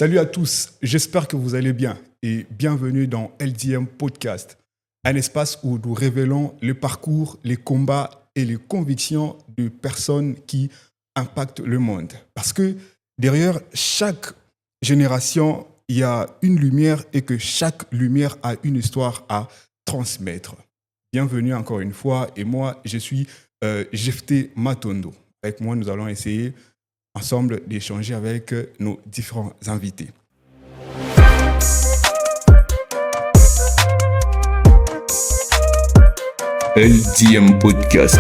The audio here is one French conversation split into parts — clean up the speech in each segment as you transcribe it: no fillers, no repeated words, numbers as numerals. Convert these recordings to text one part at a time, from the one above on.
Salut à tous, j'espère que vous allez bien et bienvenue dans LDM Podcast, un espace où nous révélons le parcours, les combats et les convictions de personnes qui impactent le monde. Parce que derrière chaque génération, il y a une lumière et que chaque lumière a une histoire à transmettre. Bienvenue encore une fois et moi, je suis Jefté Matondo. Avec moi, nous allons essayer ensemble d'échanger avec nos différents invités. LDM Podcast.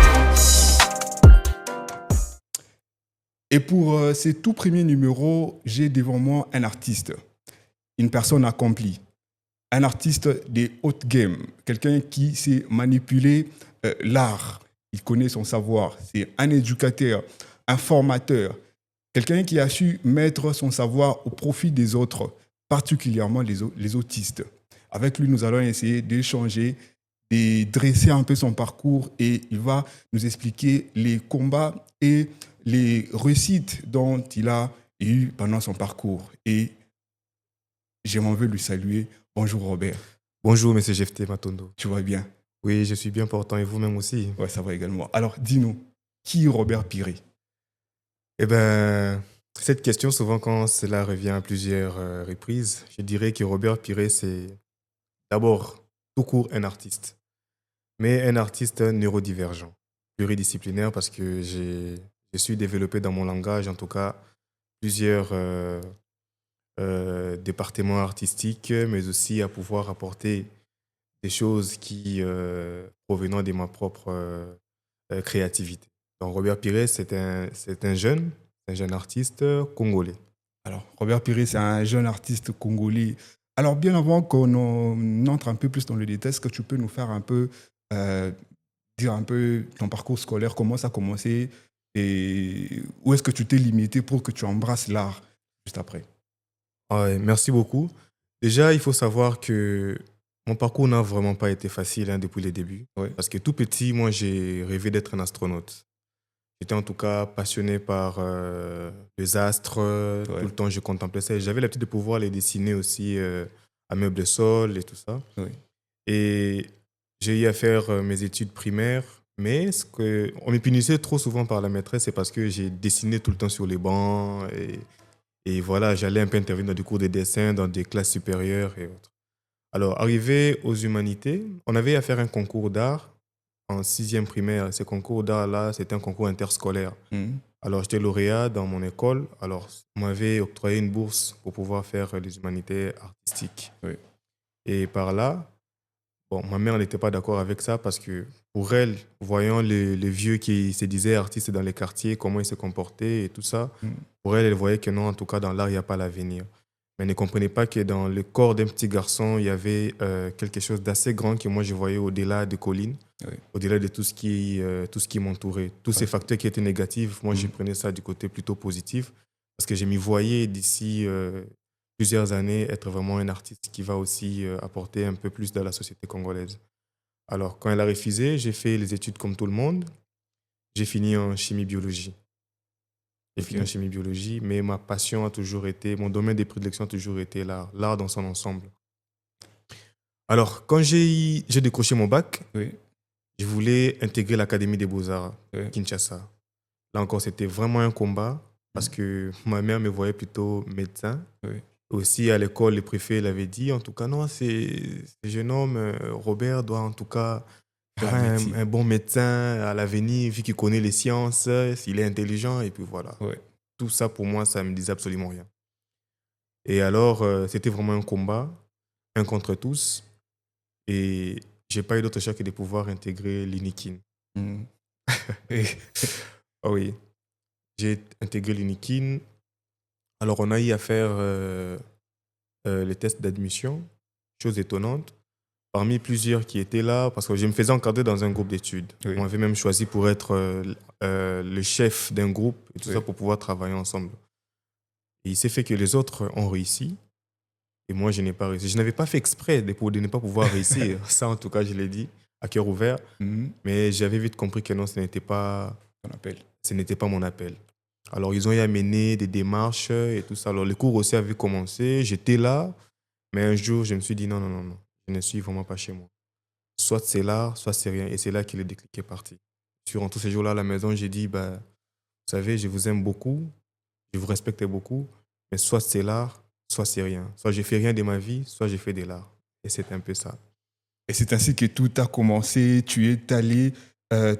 Et pour ces tout premiers numéros, j'ai devant moi un artiste, une personne accomplie, un artiste des hautes games, quelqu'un qui sait manipuler l'art, il connaît son savoir, c'est un éducateur, un formateur, quelqu'un qui a su mettre son savoir au profit des autres, particulièrement les autistes. Avec lui, nous allons essayer d'échanger, de dresser un peu son parcours et il va nous expliquer les combats et les réussites dont il a eu pendant son parcours. Et j'aimerais lui saluer. Bonjour Robert. Bonjour, monsieur Jefté Matondo. Tu vas bien? Oui, je suis bien portant et vous-même aussi. Ouais, ça va également. Alors, dis-nous, qui est Robert Piré? Eh bien, cette question, souvent quand cela revient à plusieurs reprises, je dirais que Robert Piré, c'est d'abord tout court un artiste, mais un artiste neurodivergent, pluridisciplinaire parce que j'ai su développer dans mon langage, en tout cas, plusieurs départements artistiques, mais aussi à pouvoir apporter des choses qui provenant de ma propre créativité. Donc Robert Piré, c'est un jeune artiste congolais. Alors, Robert Piré, c'est un jeune artiste congolais. Alors, bien avant qu'on entre un peu plus dans le détail, est-ce que tu peux nous faire un peu, dire un peu ton parcours scolaire, comment ça a commencé et où est-ce que tu t'es limité pour que tu embrasses l'art juste après? Ouais, merci beaucoup. Déjà, il faut savoir que mon parcours n'a vraiment pas été facile depuis les débuts. Ouais. Parce que tout petit, moi, j'ai rêvé d'être un astronaute. J'étais en tout cas passionné par les astres. Tout le temps, je contemplais ça. J'avais l'habitude de pouvoir les dessiner aussi à meuble de sol et tout ça. Oui. Et j'ai eu à faire mes études primaires. Mais on me punissait trop souvent par la maîtresse, c'est parce que j'ai dessiné tout le temps sur les bancs. Et voilà, j'allais un peu intervenir dans des cours de dessin, dans des classes supérieures et autres. Alors, arrivé aux humanités, on avait à faire un concours d'art en 6e primaire. Ce concours d'art-là, c'était un concours interscolaire. Mhm. Alors, j'étais lauréat dans mon école. Alors, on m'avait octroyé une bourse pour pouvoir faire les humanités artistiques. Oui. Et par là, bon, ma mère n'était pas d'accord avec ça parce que pour elle, voyant les vieux qui se disaient artistes dans les quartiers, comment ils se comportaient et tout ça, pour elle, elle voyait que non, en tout cas, dans l'art, il n'y a pas l'avenir. Mais elle ne comprenait pas que dans le corps d'un petit garçon, il y avait quelque chose d'assez grand que moi, je voyais au-delà des collines, au-delà de tout ce qui m'entourait. Tous ces facteurs qui étaient négatifs, moi, je prenais ça du côté plutôt positif parce que je m'y voyais d'ici plusieurs années être vraiment un artiste qui va aussi apporter un peu plus dans la société congolaise. Alors, quand elle a refusé, j'ai fait les études comme tout le monde. J'ai fini en chimie-biologie. Fini en chimie-biologie, mais ma passion a toujours été, mon domaine de prédilection a toujours été l'art dans son ensemble. Alors, quand j'ai décroché mon bac, je voulais intégrer l'Académie des Beaux-Arts, Kinshasa. Là encore, c'était vraiment un combat parce que ma mère me voyait plutôt médecin. Aussi, à l'école, le préfet l'avait dit, en tout cas, non, ce jeune homme, Robert, doit en tout cas faire un bon médecin à l'avenir, vu qu'il connaît les sciences, s'il est intelligent, et puis voilà. Tout ça, pour moi, ça ne me disait absolument rien. Et alors, c'était vraiment un combat, un contre tous, et je n'ai pas eu d'autre choix que de pouvoir intégrer l'INIKIN. Ah oui, j'ai intégré l'INIKIN. Alors, on a eu à faire les tests d'admission, chose étonnante. Parmi plusieurs qui étaient là, parce que je me faisais encadrer dans un groupe d'études. On m'avait même choisi pour être le chef d'un groupe et tout ça pour pouvoir travailler ensemble. Et il s'est fait que les autres ont réussi et moi, je n'ai pas réussi. Je n'avais pas fait exprès de ne pas pouvoir réussir. Ça, en tout cas, je l'ai dit à cœur ouvert. Mais j'avais vite compris que non, ce n'était pas mon appel. Alors, ils ont eu à mener des démarches et tout ça. Alors, les cours aussi avaient commencé. J'étais là. Mais un jour, je me suis dit non, non, non, non. Je ne suis vraiment pas chez moi. Soit c'est l'art, soit c'est rien. Et c'est là que le déclic est parti. Durant tous ces jours-là à la maison, j'ai dit, bah, vous savez, je vous aime beaucoup. Je vous respecte beaucoup. Mais soit c'est l'art, soit c'est rien. Soit j'ai fait rien de ma vie, soit j'ai fait de l'art. Et c'est un peu ça. Et c'est ainsi que tout a commencé. Tu es allé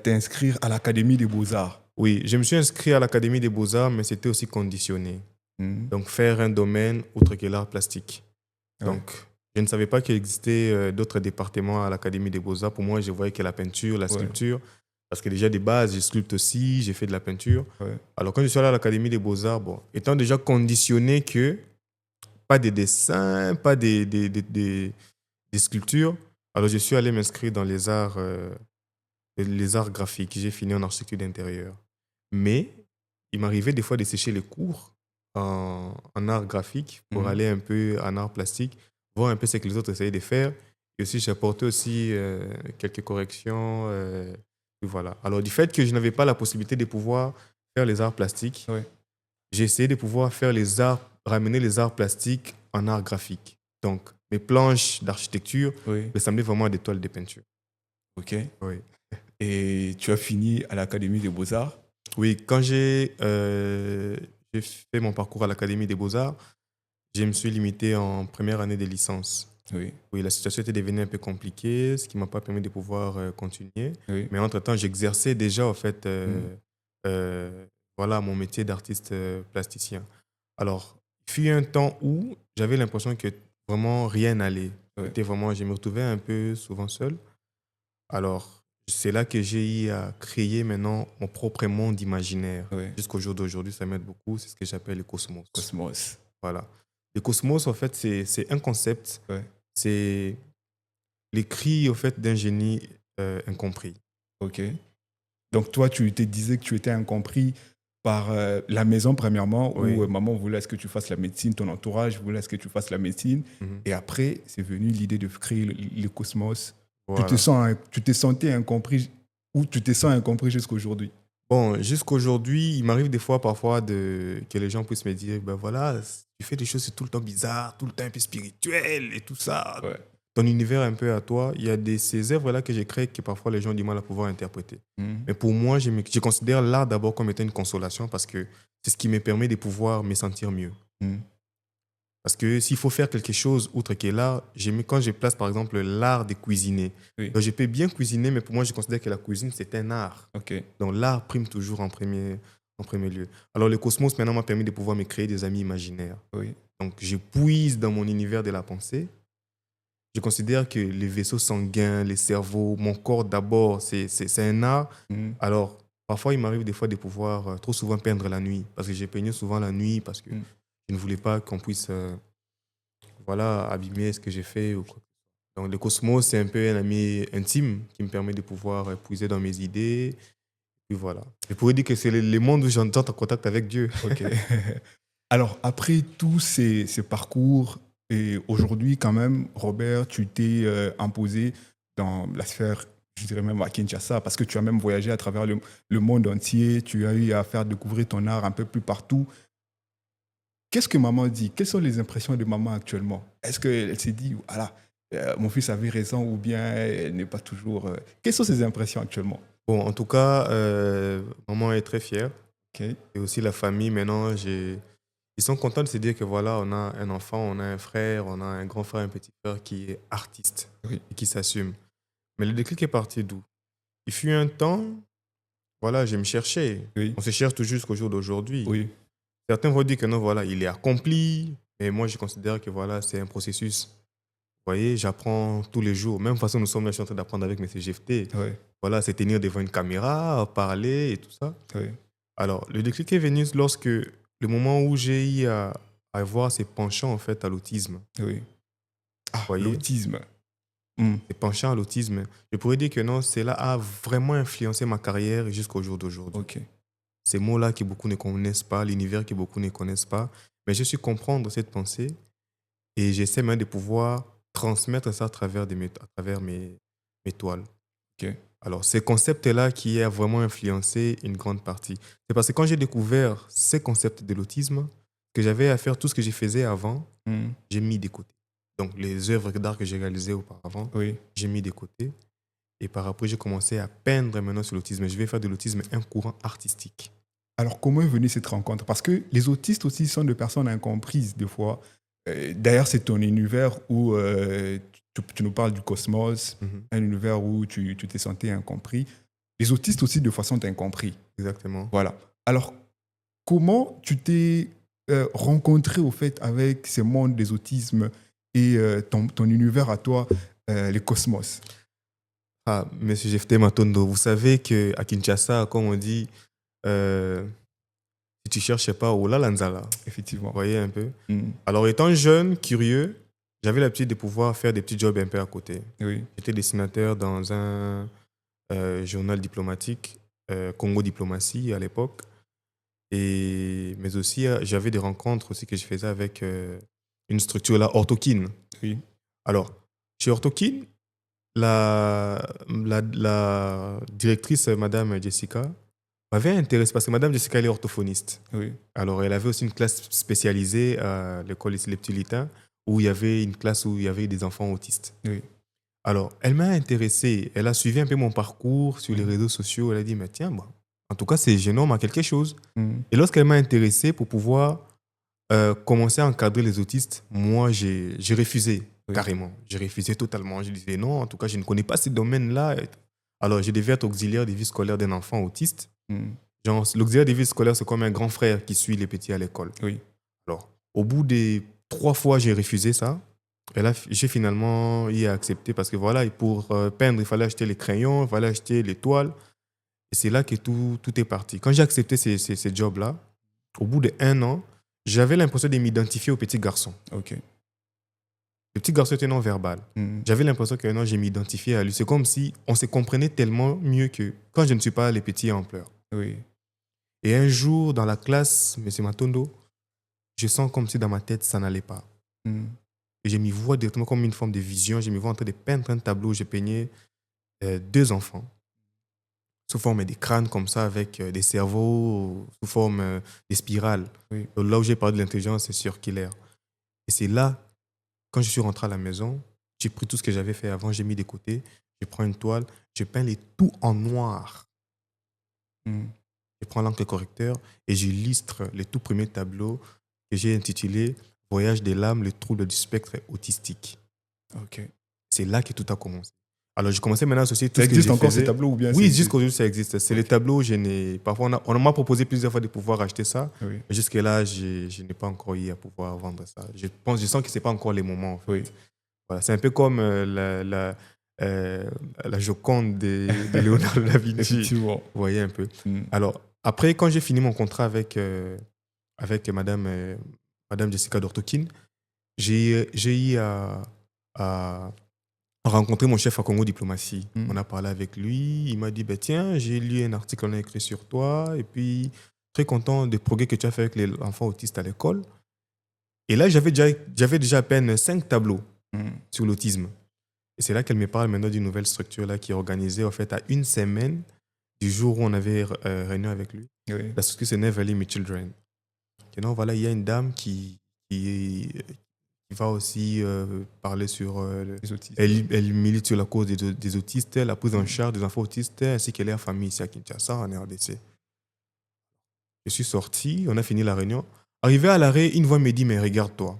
t'inscrire à l'Académie des Beaux-Arts. Oui, je me suis inscrit à l'Académie des Beaux-Arts, mais c'était aussi conditionné. Mhm. Donc, faire un domaine autre que l'art plastique. Ouais. Donc, je ne savais pas qu'il existait d'autres départements à l'Académie des Beaux-Arts. Pour moi, je voyais que la peinture, la sculpture. Parce que déjà, de base, je sculpte aussi, j'ai fait de la peinture. Ouais. Alors, quand je suis allé à l'Académie des Beaux-Arts, bon, étant déjà conditionné que pas de dessin, pas des sculptures, alors je suis allé m'inscrire dans les arts graphiques. J'ai fini en architecture d'intérieur. Mais il m'arrivait des fois de sécher les cours en art graphique pour aller un peu en art plastique, voir un peu ce que les autres essayaient de faire. Et aussi, j'apportais aussi quelques corrections. Et voilà. Alors, du fait que je n'avais pas la possibilité de pouvoir faire les arts plastiques, Ouais. j'ai essayé de pouvoir faire ramener les arts plastiques en art graphique. Donc, mes planches d'architecture Oui. ressemblaient vraiment à des toiles de peinture. OK. Oui. Et tu as fini à l'Académie des Beaux-Arts. Oui, quand j'ai fait mon parcours à l'Académie des Beaux-Arts, je me suis limité en première année de licence. Oui. Oui, la situation était devenue un peu compliquée, ce qui ne m'a pas permis de pouvoir continuer. Oui. Mais entre-temps, j'exerçais déjà, en fait, voilà, mon métier d'artiste plasticien. Alors, il fut un temps où j'avais l'impression que vraiment rien n'allait. Ouais. C'était vraiment, je me retrouvais un peu souvent seul. Alors, c'est là que j'ai eu à créer maintenant mon propre monde imaginaire. Ouais. Jusqu'au jour d'aujourd'hui, ça m'aide beaucoup. C'est ce que j'appelle le cosmos. Cosmos. Voilà. Le cosmos, en fait, c'est un concept. Ouais. C'est l'écrit, au fait, d'un génie incompris. OK. Donc, toi, tu te disais que tu étais incompris par la maison, premièrement, Oui. où maman voulait à ce que tu fasses la médecine, ton entourage voulait à ce que tu fasses la médecine. Mhm. Et après, c'est venu l'idée de créer le cosmos. Voilà. Tu te sentais incompris ou tu te sens incompris jusqu'aujourd'hui? Bon, jusqu'aujourd'hui, il m'arrive des fois, parfois, que les gens puissent me dire, ben voilà, tu fais des choses, c'est tout le temps bizarre, tout le temps un peu spirituel et tout ça. Ouais. Ton univers un peu à toi, il y a ces œuvres-là que j'ai créées que parfois les gens ont du mal à pouvoir interpréter. Mhm. Mais pour moi, je considère l'art d'abord comme étant une consolation parce que c'est ce qui me permet de pouvoir me sentir mieux. Mhm. Parce que s'il faut faire quelque chose outre que l'art, quand je place par exemple l'art de cuisiner, Oui. donc je peux bien cuisiner, mais pour moi, je considère que la cuisine, c'est un art. OK. Donc l'art prime toujours en premier lieu. Alors le cosmos, maintenant, m'a permis de pouvoir me créer des amis imaginaires. Oui. Donc je puise dans mon univers de la pensée. Je considère que les vaisseaux sanguins, les cerveaux, mon corps d'abord, c'est un art. Mhm. Alors, parfois, il m'arrive des fois de pouvoir trop souvent peindre la nuit. Parce que j'ai peigné souvent la nuit, parce que je ne voulais pas qu'on puisse voilà, abîmer ce que j'ai fait. Ou quoi. Donc, le cosmos, c'est un peu un ami intime qui me permet de pouvoir puiser dans mes idées. Et voilà. Je pourrais dire que c'est le monde où j'entends en contact avec Dieu. OK. Alors, après tous ces parcours, et aujourd'hui, quand même, Robert, tu t'es imposé dans la sphère, je dirais même à Kinshasa, parce que tu as même voyagé à travers le monde entier, tu as eu à faire découvrir ton art un peu plus partout. Qu'est-ce que maman dit? Quelles sont les impressions de maman actuellement? Est-ce qu'elle s'est dit, voilà, mon fils avait raison ou bien elle n'est pas toujours... Quelles sont ses impressions actuellement? Bon, en tout cas, maman est très fière. OK. Et aussi la famille, maintenant, ils sont contents de se dire que voilà, on a un enfant, on a un frère, on a un grand frère, un petit frère qui est artiste Oui. et qui s'assume. Mais le déclic est parti d'où? Il fut un temps, voilà, je me cherchais. Oui. On se cherche toujours jusqu'au jour d'aujourd'hui. Oui. Certains vont dire que non, voilà, il est accompli. Mais moi, je considère que voilà, c'est un processus. Vous voyez, j'apprends tous les jours. Même façon, nous sommes là, je suis en train d'apprendre avec mes CGFT. Oui. Voilà, c'est tenir devant une caméra, parler et tout ça. Oui. Alors, le déclic est venu lorsque le moment où j'ai eu à avoir ces penchants en fait à l'autisme. Oui. Ah, Voyez? l'autisme. Ces penchants à l'autisme. Je pourrais dire que non, cela a vraiment influencé ma carrière jusqu'au jour d'aujourd'hui. OK. Ces mots-là que beaucoup ne connaissent pas, l'univers que beaucoup ne connaissent pas. Mais je suis comprendre cette pensée et j'essaie même de pouvoir transmettre ça à travers mes toiles. Ok. Alors, ces concepts-là qui a vraiment influencé une grande partie. C'est parce que quand j'ai découvert ces concepts de l'autisme, que j'avais à faire tout ce que je faisais avant, j'ai mis de côté. Donc, les œuvres d'art que j'ai réalisées auparavant, Oui. j'ai mis de côté. Et par après, j'ai commencé à peindre maintenant sur l'autisme. Je vais faire de l'autisme un courant artistique. Alors, comment est venue cette rencontre? Parce que les autistes aussi sont des personnes incomprises, des fois. D'ailleurs, c'est ton univers où tu nous parles du cosmos, un univers où tu t'es senti incompris. Les autistes aussi, de façon, sont incompris. Exactement. Voilà. Alors, comment tu t'es rencontré, au fait, avec ce monde des autismes et ton univers à toi, les cosmos? Ah, Monsieur Jefté Matondo, vous savez qu'à Kinshasa, comme on dit, si tu cherches pas, oh là, Lanzala. Effectivement. Vous voyez un peu. Alors, étant jeune, curieux, j'avais l'habitude de pouvoir faire des petits jobs un peu à côté. Oui. J'étais dessinateur dans un journal diplomatique, Congo Diplomatie à l'époque. Mais aussi, j'avais des rencontres aussi que je faisais avec une structure là, Orthokin. Oui. Alors, chez Orthokin, la directrice, Madame Jessica, m'avait intéressé parce que Madame Jessica, elle est orthophoniste. Oui. Alors, elle avait aussi une classe spécialisée à l'école ici, les Petits Lutins, où il y avait une classe où il y avait des enfants autistes. Oui. Alors, elle m'a intéressé. Elle a suivi un peu mon parcours sur les réseaux sociaux. Elle a dit, mais tiens, bon, en tout cas, ces jeunes hommes ont quelque chose. Et lorsqu'elle m'a intéressé pour pouvoir commencer à encadrer les autistes, moi, j'ai refusé carrément. J'ai refusé totalement. Je disais non, en tout cas, je ne connais pas ces domaines-là. Alors, je devais être auxiliaire de vie scolaire d'un enfant autiste. Genre, l'auxiliaire de vie scolaire, c'est comme un grand frère qui suit les petits à l'école. Oui. Alors, au bout des 3 fois, j'ai refusé ça. Et là, j'ai finalement accepté parce que voilà, pour peindre, il fallait acheter les crayons, il fallait acheter les toiles. Et c'est là que tout est parti. Quand j'ai accepté ces jobs-là, au bout d'1 an, j'avais l'impression de m'identifier au petit garçon. Ok. Le petit garçon était non-verbal. J'avais l'impression que non, je m'identifiais à lui. C'est comme si on se comprenait tellement mieux que quand je ne suis pas là, les petits en pleurs. Oui. Et un jour, dans la classe, M. Matondo, je sens comme si dans ma tête, ça n'allait pas. Et je m'y vois directement comme une forme de vision. Je me vois en train de peindre un tableau où je peignais 2 enfants sous forme de crânes comme ça, avec des cerveaux sous forme de spirales. Oui. Donc là où j'ai parlé de l'intelligence circulaire. Et c'est là, quand je suis rentré à la maison, j'ai pris tout ce que j'avais fait avant, j'ai mis de côté, je prends une toile, je peins les tout en noir. Je prends l'encre correcteur et j'illustre les tout premiers tableaux que j'ai intitulés Voyage des lames, le trouble du spectre autistique. Ok. C'est là que tout a commencé. Alors, j'ai commencé maintenant à associer tout Ça ce que existe j'ai encore faisait. ces tableaux ou bien Oui, c'est- jusqu'aujourd'hui, ça existe. C'est les tableaux, parfois, on m'a proposé plusieurs fois de pouvoir acheter ça. Oui. Mais jusque-là, je n'ai pas encore eu à pouvoir vendre ça. Je sens que ce n'est pas encore les moments. En fait. Oui. Voilà, c'est un peu comme la Joconde de Léonard de Vinci. Effectivement. Vous voyez un peu. Alors, après, quand j'ai fini mon contrat avec Madame Jessica Dortokin, j'ai eu à rencontrer mon chef à Congo Diplomatie. On a parlé avec lui. Il m'a dit, ben, tiens, j'ai lu un article qu'on a écrit sur toi. Et puis, très content des progrès que tu as fait avec les enfants autistes à l'école. Et là, j'avais déjà à peine 5 tableaux sur l'autisme. Et c'est là qu'elle me parle maintenant d'une nouvelle structure là, qui est organisée en fait, à 1 semaine du jour où on avait réunion avec lui. Oui. La structure, c'est Never Limit Children. Et donc, voilà, il y a une dame qui va aussi parler sur... Les autistes. Elle milite sur la cause des autistes, la prise en charge des enfants autistes, ainsi que leur famille ici à Kinshasa, en RDC. Je suis sorti, on a fini la réunion. Arrivé à l'arrêt, une voix me dit, mais regarde-toi.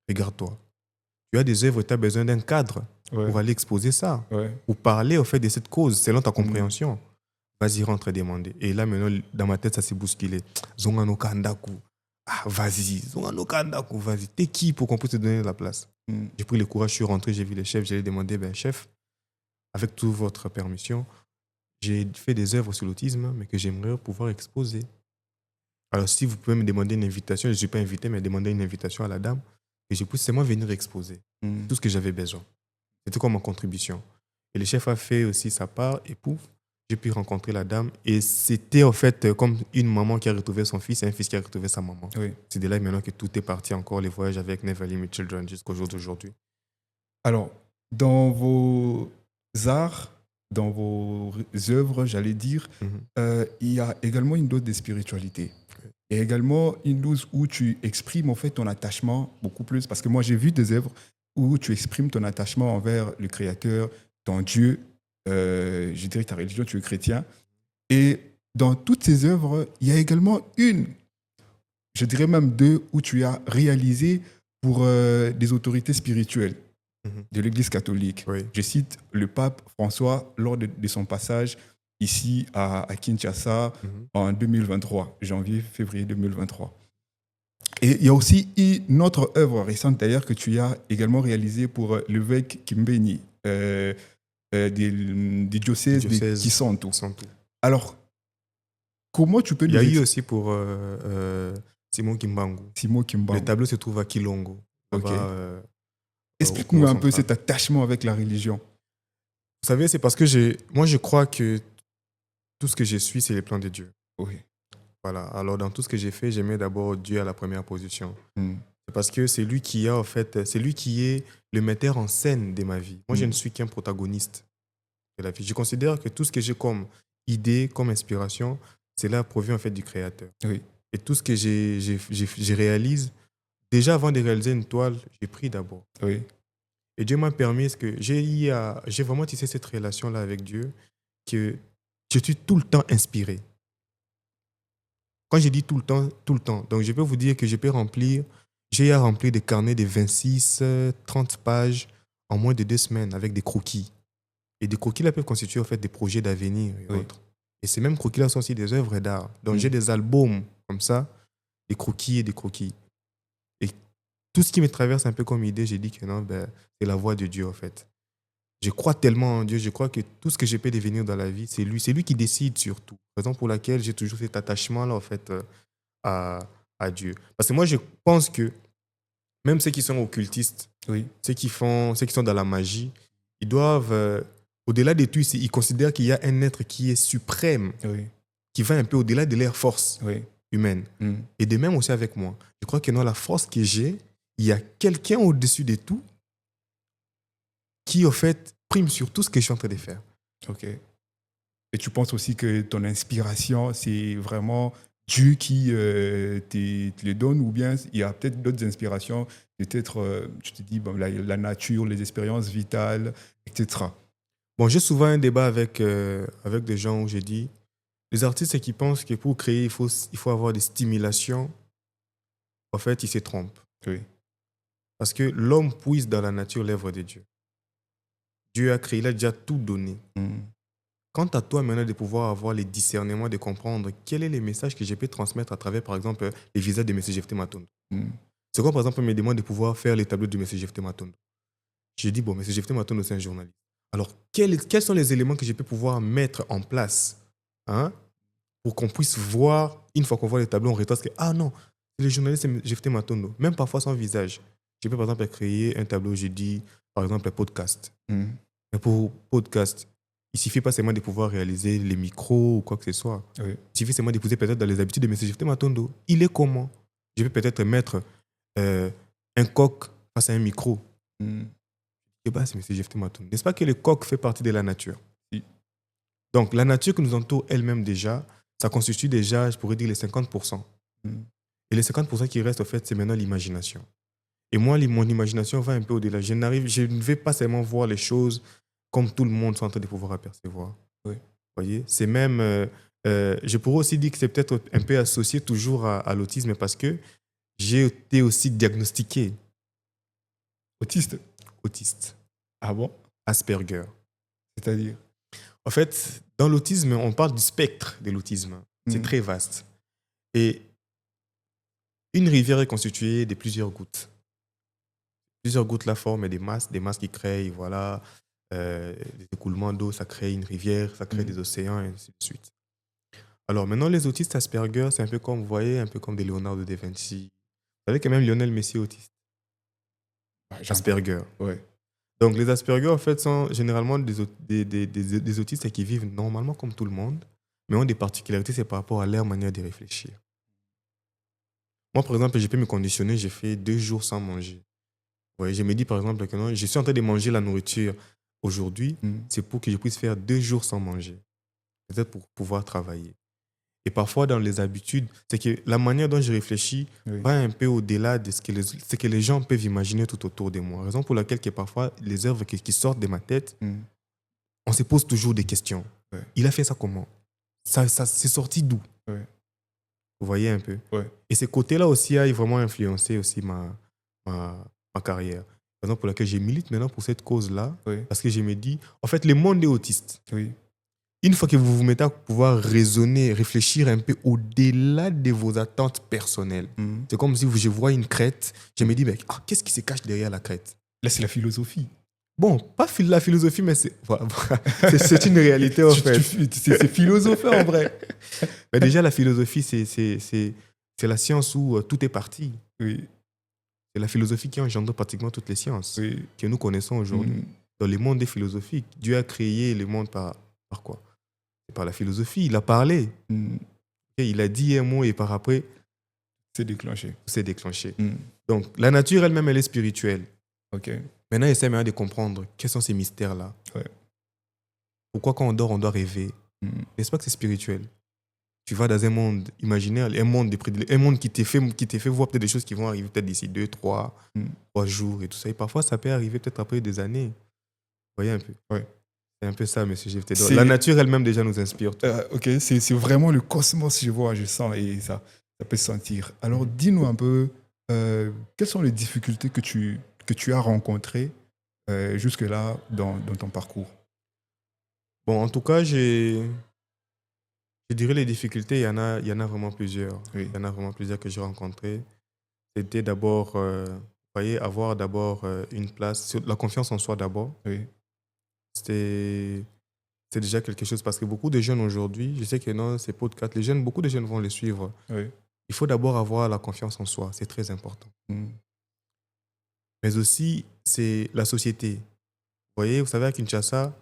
Regarde-toi. Tu as des œuvres, tu as besoin d'un cadre pour aller exposer ça, pour parler au fait de cette cause, selon ta compréhension. Vas-y, rentre et demande. Et là, maintenant, dans ma tête, ça s'est bousculé. Zongano Kandaku. Ah, vas-y, Zongano Kandaku, vas-y. T'es qui pour qu'on puisse te donner la place? J'ai pris le courage, je suis rentré, j'ai vu les chefs, j'ai demandé, ben, chef, avec toute votre permission, j'ai fait des œuvres sur l'autisme, mais que j'aimerais pouvoir exposer. Alors, si vous pouvez me demander une invitation, je ne suis pas invité, mais demander une invitation à la dame, que je puisse seulement venir exposer tout ce que j'avais besoin. C'était comme ma contribution. Et le chef a fait aussi sa part, et pouf, j'ai pu rencontrer la dame. Et c'était en fait comme une maman qui a retrouvé son fils et un fils qui a retrouvé sa maman. Oui. C'est de là maintenant que tout est parti encore, les voyages avec Never Limit Children jusqu'au jour d'aujourd'hui. Alors, dans vos arts, dans vos œuvres, j'allais dire, il y a également une dose de spiritualité. Et également une dose où tu exprimes en fait ton attachement beaucoup plus. Parce que moi, j'ai vu des œuvres où tu exprimes ton attachement envers le Créateur, ton Dieu, je dirais ta religion, tu es chrétien. Et dans toutes ces œuvres, il y a également une, je dirais même deux, où tu as réalisé pour des autorités spirituelles de l'Église catholique. Oui. Je cite le pape François lors de son passage ici à Kinshasa en 2023, janvier-février 2023. Et il y a aussi une autre œuvre récente d'ailleurs que tu as également réalisée pour l'évêque Kimbeni des diocèses de Kisantu. Alors, comment tu peux Il y a eu aussi pour Simon Kimbangu. Simon Kimbangu. Le tableau se trouve à Kilongo. Ok. Là-bas, explique-nous un peu cet attachement avec la religion. Vous savez, c'est parce que moi, je crois que tout ce que je suis, c'est les plans de Dieu. Oui. Voilà. Alors, dans tout ce que j'ai fait, j'ai mis d'abord Dieu à la première position. C'est parce que c'est lui qui a, en fait, c'est lui qui est le metteur en scène de ma vie. Moi, je ne suis qu'un protagoniste de la vie. Je considère que tout ce que j'ai comme idée, comme inspiration, c'est là provient en fait du Créateur. Oui. Et tout ce que je réalise, déjà avant de réaliser une toile, j'ai pris d'abord. Oui. Et Dieu m'a permis, parce que j'ai vraiment tissé cette relation-là avec Dieu, que je suis tout le temps inspiré. Quand je dis tout le temps. Donc je peux vous dire que j'ai rempli des carnets de 26, 30 pages en moins de 2 semaines avec des croquis. Et des croquis-là peuvent constituer en fait des projets d'avenir et autres. Et ces mêmes croquis-là sont aussi des œuvres d'art. Donc j'ai des albums comme ça, des croquis et des croquis. Et tout ce qui me traverse un peu comme idée, j'ai dit que non, c'est la voix de Dieu en fait. Je crois tellement en Dieu, je crois que tout ce que je peux devenir dans la vie, c'est lui. C'est lui qui décide surtout. Raison pour laquelle j'ai toujours cet attachement-là en fait à Dieu. Parce que moi, je pense que même ceux qui sont occultistes, ceux qui sont dans la magie, ils doivent, au-delà de tout, ils considèrent qu'il y a un être qui est suprême, qui va un peu au-delà de leur force humaine. Et de même aussi avec moi. Je crois que dans la force que j'ai, il y a quelqu'un au-dessus de tout qui, au fait, prime sur tout ce que je suis en train de faire. Ok. Et tu penses aussi que ton inspiration, c'est vraiment Dieu qui te le donne, ou bien il y a peut-être d'autres inspirations, peut-être, tu te dis, bon, la nature, les expériences vitales, etc. Bon, j'ai souvent un débat avec des gens où j'ai dit, les artistes qui pensent que pour créer, il faut avoir des stimulations, en fait, ils se trompent. Oui. Parce que l'homme puise dans la nature l'œuvre de Dieu. Dieu a créé, il a déjà tout donné. Quant à toi maintenant de pouvoir avoir les discernements, de comprendre quel est le message que je peux transmettre à travers, par exemple, les visages de M. Jephté Matondo. C'est quoi, par exemple, me demande de pouvoir faire les tableaux de M. Jephté Matondo. J'ai dit, bon, M. Jephté Matondo, c'est un journaliste. Alors, quels sont les éléments que je peux pouvoir mettre en place pour qu'on puisse voir, une fois qu'on voit les tableaux, on retrace que, ah non, c'est le journaliste Jephté Matondo. Même parfois sans visage. Je peux, par exemple, créer un tableau, j'ai dit, par exemple, un podcast. Mais pour podcast, il ne suffit pas seulement de pouvoir réaliser les micros ou quoi que ce soit. Il suffit seulement d'épouser peut-être dans les habitudes de M. Jephté Matondo. Il est comment? Je peux peut-être mettre un coq face à un micro. Et c'est M. Jephté Matondo. N'est-ce pas que le coq fait partie de la nature? Donc, la nature qui nous entoure elle-même déjà, ça constitue déjà, je pourrais dire, les 50%. Et les 50% qui restent, en fait, c'est maintenant l'imagination. Et moi, mon imagination va un peu au-delà. Je ne vais pas seulement voir les choses comme tout le monde est en train de pouvoir apercevoir. Voyez, c'est même, je pourrais aussi dire que c'est peut-être un peu associé toujours à l'autisme parce que j'ai été aussi diagnostiqué. Autiste. Ah bon? Asperger. C'est-à-dire? En fait, dans l'autisme, on parle du spectre de l'autisme. C'est très vaste. Et une rivière est constituée de plusieurs gouttes. Plusieurs gouttes la forment des masses qui créent, voilà, des écoulements d'eau, ça crée une rivière, ça crée des océans, et ainsi de suite. Alors maintenant, les autistes Asperger, c'est un peu comme, vous voyez, un peu comme des Leonardo da Vinci. Vous savez que même Lionel Messi est autiste. Asperger. Donc les Asperger, en fait, sont généralement des autistes qui vivent normalement comme tout le monde, mais ont des particularités, c'est par rapport à leur manière de réfléchir. Moi, par exemple, je peux me conditionner, j'ai fait 2 jours sans manger. Ouais, je me dis par exemple que non, je suis en train de manger la nourriture aujourd'hui, c'est pour que je puisse faire 2 jours sans manger. Peut-être pour pouvoir travailler. Et parfois, dans les habitudes, c'est que la manière dont je réfléchis va un peu au-delà de ce que les gens peuvent imaginer tout autour de moi. Raison pour laquelle que parfois, les œuvres qui sortent de ma tête, on se pose toujours des questions. Ouais. Il a fait ça comment? Ça c'est sorti d'où? Ouais. Vous voyez un peu? Ouais. Et ce côté-là aussi a vraiment influencé aussi ma carrière. Raison pour laquelle je milite maintenant pour cette cause-là, parce que je me dis, en fait, le monde est autiste. Oui. Une fois que vous vous mettez à pouvoir raisonner, réfléchir un peu au-delà de vos attentes personnelles, c'est comme si je vois une crête, je me dis, mais, qu'est-ce qui se cache derrière la crête? Là, c'est la philosophie. Bon, pas la philosophie, mais c'est une réalité en fait. C'est philosophe en vrai. Mais déjà, la philosophie, c'est la science où tout est parti. Oui. C'est la philosophie qui engendre pratiquement toutes les sciences que nous connaissons aujourd'hui. Dans le monde des philosophies, Dieu a créé le monde par quoi? C'est par la philosophie. Il a parlé. Il a dit un mot et par après, c'est déclenché. C'est déclenché. Donc, la nature elle-même, elle est spirituelle. Ok. Maintenant, essaie maintenant de comprendre quels sont ces mystères-là. Ouais. Pourquoi quand on dort, on doit rêver? N'est-ce pas que c'est spirituel? Tu vas dans un monde imaginaire, un monde qui t'est fait voir peut-être des choses qui vont arriver peut-être d'ici 2, 3 jours et tout ça. Et parfois, ça peut arriver peut-être après des années. Vous voyez un peu? Ouais. C'est un peu ça, monsieur GFT. La nature elle-même déjà nous inspire. Ok, c'est vraiment le cosmos, je sens, et ça peut se sentir. Alors, dis-nous un peu, quelles sont les difficultés que tu as rencontrées jusque-là dans ton parcours? Bon, en tout cas, je dirais les difficultés, il y en a vraiment plusieurs. Oui. Il y en a vraiment plusieurs que j'ai rencontrées. C'était d'abord, avoir d'abord une place, la confiance en soi d'abord. Oui. C'est déjà quelque chose parce que beaucoup de jeunes aujourd'hui, je sais que dans ces podcasts, beaucoup de jeunes vont les suivre. Oui. Il faut d'abord avoir la confiance en soi, c'est très important. Mais aussi, c'est la société. Vous voyez, vous savez, à Kinshasa,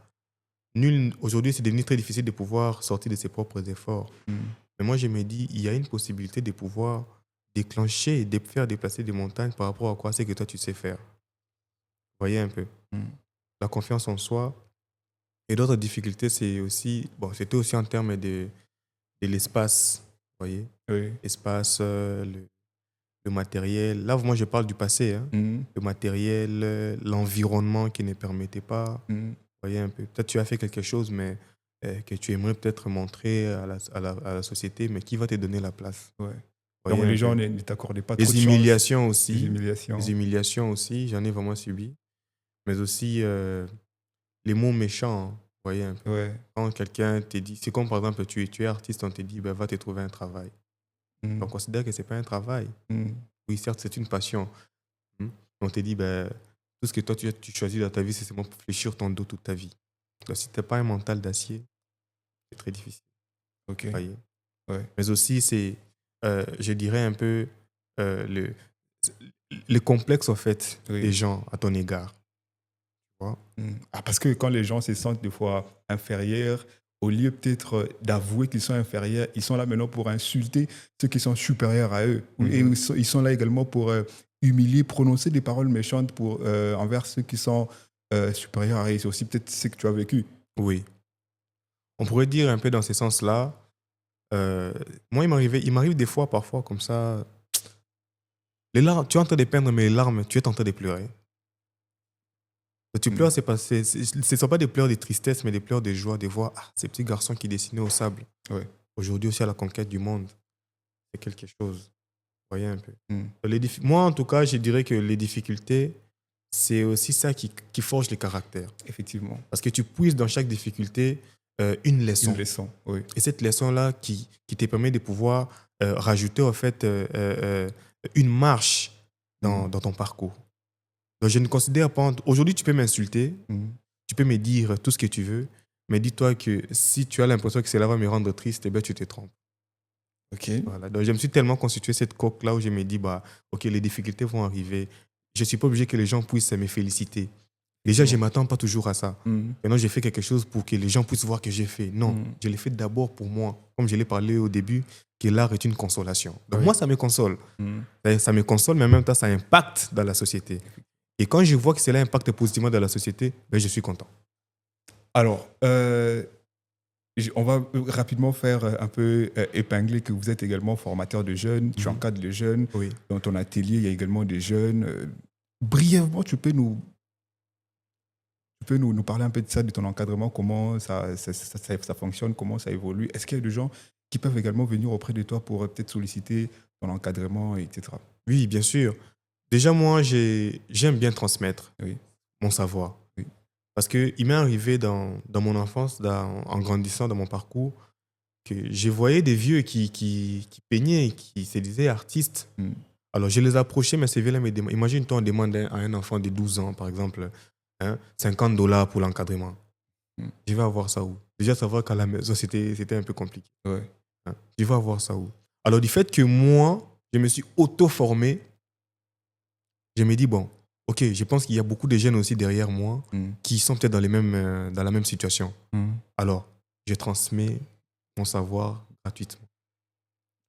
aujourd'hui, c'est devenu très difficile de pouvoir sortir de ses propres efforts. Mais moi, je me dis, il y a une possibilité de pouvoir déclencher, de faire déplacer des montagnes par rapport à quoi c'est que toi, tu sais faire. Vous voyez un peu? La confiance en soi. Et d'autres difficultés, c'était aussi en termes de l'espace. Vous voyez? Oui. L'espace, le matériel. Là, moi, je parle du passé. Hein. Le matériel, l'environnement qui ne permettait pas. Vous voyez un peu. Peut-être tu as fait quelque chose, mais que tu aimerais peut-être montrer à la société, mais qui va te donner la place? Ouais. Donc les gens ne t'accordaient pas trop de chance. Les humiliations aussi. Les humiliations aussi, j'en ai vraiment subi. Mais aussi les mots méchants, vous voyez un peu. Ouais. Quand quelqu'un te dit, c'est comme par exemple, tu es artiste, on te dit, va te trouver un travail. On considère que ce n'est pas un travail. Oui, certes, c'est une passion. On te dit, tout ce que toi, tu choisis dans ta vie, c'est seulement pour fléchir ton dos toute ta vie. Donc, si tu n'as pas un mental d'acier, c'est très difficile. Ok. Vous voyez? Ouais. Mais aussi, c'est, je dirais un peu, le complexe, en fait, des gens à ton égard. Tu vois? Parce que quand les gens se sentent des fois inférieurs, au lieu peut-être d'avouer qu'ils sont inférieurs, ils sont là maintenant pour insulter ceux qui sont supérieurs à eux. Et ils sont là également pour humilier, prononcer des paroles méchantes envers ceux qui sont supérieurs à eux. C'est aussi peut-être ce que tu as vécu. Oui. On pourrait dire un peu dans ce sens-là. Moi, il m'arrive des fois, parfois, comme ça. Les larmes, tu es en train de peindre mes larmes, tu es en train de pleurer. Tu pleures, ce ne sont pas des pleurs de tristesse, mais des pleurs de joie, de voir ces petits garçons qui dessinaient au sable. Ouais. Aujourd'hui aussi à la conquête du monde. C'est quelque chose. Vous voyez un peu. Moi, en tout cas, je dirais que les difficultés, c'est aussi ça qui forge les caractères. Effectivement. Parce que tu puisses dans chaque difficulté une leçon. Une leçon, oui. Et cette leçon-là qui te permet de pouvoir rajouter en fait une marche dans ton parcours. Donc, je ne considère pas... Aujourd'hui, tu peux m'insulter, tu peux me dire tout ce que tu veux, mais dis-toi que si tu as l'impression que cela va me rendre triste, eh bien, tu te trompes. Ok. Voilà. Donc, je me suis tellement constitué cette coque-là où je me dis, ok, les difficultés vont arriver. Je ne suis pas obligé que les gens puissent me féliciter. Déjà, je ne m'attends pas toujours à ça. Maintenant, j'ai fait quelque chose pour que les gens puissent voir que j'ai fait. Non, je l'ai fait d'abord pour moi. Comme je l'ai parlé au début, que l'art est une consolation. Donc, moi, ça me console. Ça me console, mais en même temps, ça impacte dans la société. Et quand je vois que cela impacte positivement dans la société, je suis content. Alors, on va rapidement faire un peu épingler que vous êtes également formateur de jeunes, tu encadres les jeunes. Oui. Dans ton atelier, il y a également des jeunes. Brièvement, tu peux nous parler un peu de ça, de ton encadrement, comment ça fonctionne, comment ça évolue. Est-ce qu'il y a des gens qui peuvent également venir auprès de toi pour peut-être solliciter ton encadrement, etc. Oui, bien sûr. Déjà, moi, j'aime bien transmettre Oui. mon savoir. Oui. Parce qu'il m'est arrivé dans mon enfance, en grandissant dans mon parcours, que je voyais des vieux qui peignaient, qui se disaient artistes. Mm. Alors, je les approchais, mais ces vieux-là me demandaient. Imagine-toi, on demande à un enfant de 12 ans, par exemple, $50 pour l'encadrement. Je vais avoir ça où? Déjà, savoir qu'à la maison, c'était un peu compliqué. Ouais. Je vais avoir ça où? Alors, du fait que moi, je me suis auto-formé, je me dis, bon, ok, je pense qu'il y a beaucoup de jeunes aussi derrière moi qui sont peut-être dans la même situation. Alors, je transmets mon savoir gratuitement.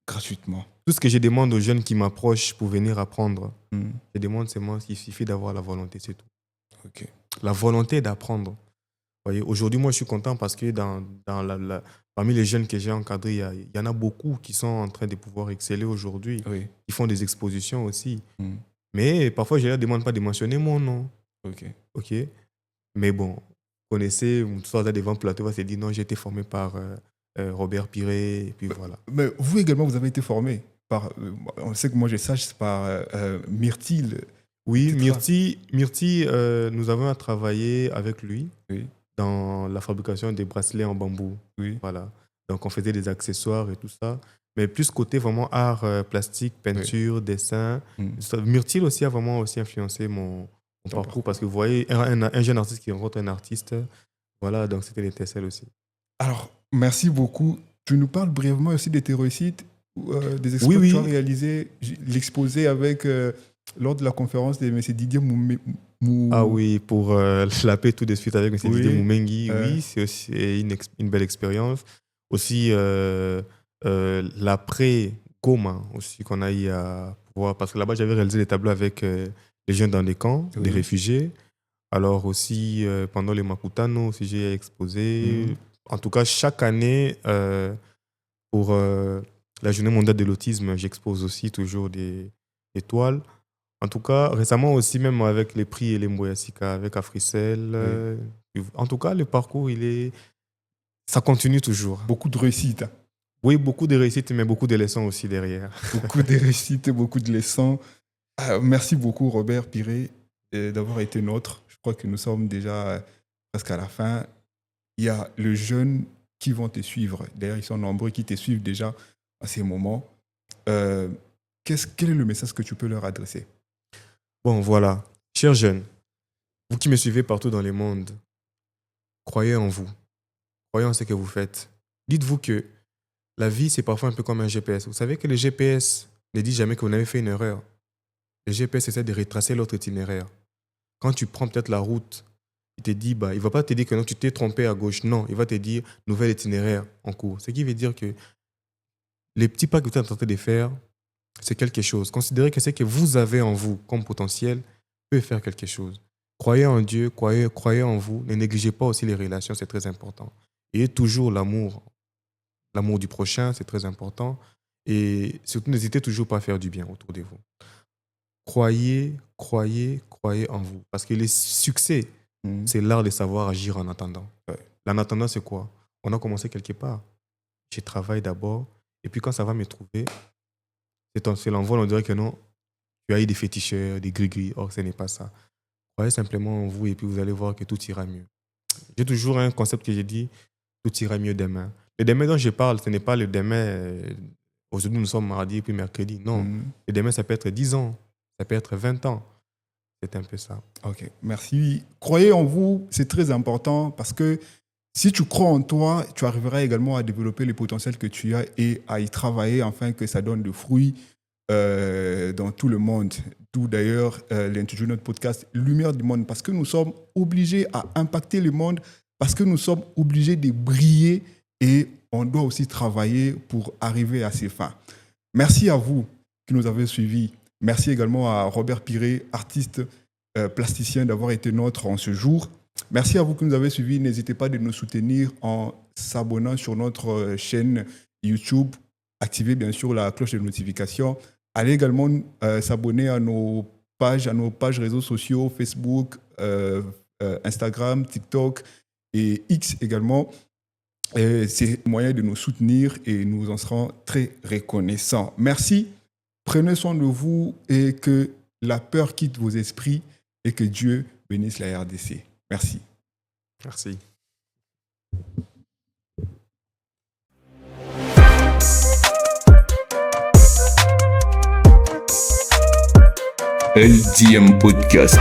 Gratuitement. Tout ce que je demande aux jeunes qui m'approchent pour venir apprendre, je demande seulement qu'il suffit d'avoir la volonté, c'est tout. Ok. La volonté d'apprendre. Voyez, aujourd'hui, moi, je suis content parce que parmi les jeunes que j'ai encadrés, il y en a beaucoup qui sont en train de pouvoir exceller aujourd'hui. Oui. Ils font des expositions aussi. Mais parfois, je ne leur demande pas de mentionner mon nom. Ok. Mais bon, vous connaissez, vous sortez devant le plateau, va se dire non, j'ai été formé par Robert Piré, et puis voilà. Mais vous également, vous avez été formé par, on sait que moi je sache, c'est par Myrtille. Oui, Myrti, nous avons travaillé avec lui dans la fabrication des bracelets en bambou. Oui. Voilà. Donc, on faisait des accessoires et tout ça. Mais plus côté vraiment art plastique, peinture, dessin. Myrtille aussi a vraiment aussi influencé mon parcours parce que vous voyez, un jeune artiste qui rencontre un artiste, voilà, donc c'était l'étincelle aussi. Alors, merci beaucoup. Tu nous parles brièvement aussi des tes réussites, des exploits Oui, que tu as oui. réalisés, l'exposé avec, lors de la conférence de M. Didier Ah oui, pour la paix tout de suite avec M. Didier Moumengi, oui, c'est aussi une belle expérience. Aussi, l'après-Goma aussi qu'on a eu à voir, parce que là-bas, j'avais réalisé des tableaux avec les jeunes dans des camps, des réfugiés. Alors aussi, pendant les Makutano, aussi, j'ai exposé. En tout cas, chaque année, pour la journée mondiale de l'autisme, j'expose aussi toujours des toiles. En tout cas, récemment aussi, même avec les prix et les Mboyasika, avec Africell. En tout cas, le parcours, ça continue toujours. Beaucoup de réussites. Oui, beaucoup de réussites, mais beaucoup de leçons aussi derrière. Beaucoup de réussites et beaucoup de leçons. Merci beaucoup, Robert Piré, d'avoir été nôtre. Je crois que nous sommes déjà presque à la fin. Il y a les jeunes qui vont te suivre. D'ailleurs, ils sont nombreux qui te suivent déjà à ces moments. Quel est le message que tu peux leur adresser? Bon, voilà. Chers jeunes, vous qui me suivez partout dans le monde, croyez en vous. Croyez en ce que vous faites. Dites-vous que la vie, c'est parfois un peu comme un GPS. Vous savez que le GPS ne dit jamais que vous avez fait une erreur. Le GPS essaie de retracer l'autre itinéraire. Quand tu prends peut-être la route, il te dit, il ne va pas te dire que non, tu t'es trompé à gauche. Non, il va te dire nouvel itinéraire en cours. Ce qui veut dire que les petits pas que vous êtes en train de faire, c'est quelque chose. Considérez que ce que vous avez en vous comme potentiel peut faire quelque chose. Croyez en Dieu, croyez en vous. Ne négligez pas aussi les relations, c'est très important. Ayez toujours l'amour. L'amour du prochain, c'est très important. Et surtout, n'hésitez toujours pas à faire du bien autour de vous. Croyez en vous. Parce que les succès, c'est l'art de savoir agir en attendant. En attendant, c'est quoi? On a commencé quelque part. Je travaille d'abord. Et puis quand ça va me trouver, c'est l'envol, on dirait que non, tu as eu des féticheurs, des gris-gris. Or, ce n'est pas ça. Croyez simplement en vous et puis vous allez voir que tout ira mieux. J'ai toujours un concept que j'ai dit, tout ira mieux demain. Le demain dont je parle, ce n'est pas le demain, aujourd'hui nous sommes mardi et puis mercredi. Non, le demain, ça peut être 10 ans, ça peut être 20 ans. C'est un peu ça. Ok, merci. Croyez en vous, c'est très important parce que si tu crois en toi, tu arriveras également à développer les potentiels que tu as et à y travailler afin que ça donne des fruits dans tout le monde. D'où d'ailleurs l'intitulé de notre podcast Lumière du monde, parce que nous sommes obligés à impacter le monde, parce que nous sommes obligés de briller et on doit aussi travailler pour arriver à ces fins. Merci à vous qui nous avez suivis. Merci également à Robert Piré, artiste plasticien, d'avoir été nôtre en ce jour. Merci à vous qui nous avez suivis. N'hésitez pas de nous soutenir en s'abonnant sur notre chaîne YouTube. Activez bien sûr la cloche de notification. Allez également s'abonner à nos pages réseaux sociaux, Facebook, Instagram, TikTok et X également. C'est moyen de nous soutenir et nous en serons très reconnaissants. Merci. Prenez soin de vous et que la peur quitte vos esprits et que Dieu bénisse la RDC. Merci. Merci. LDM Podcast.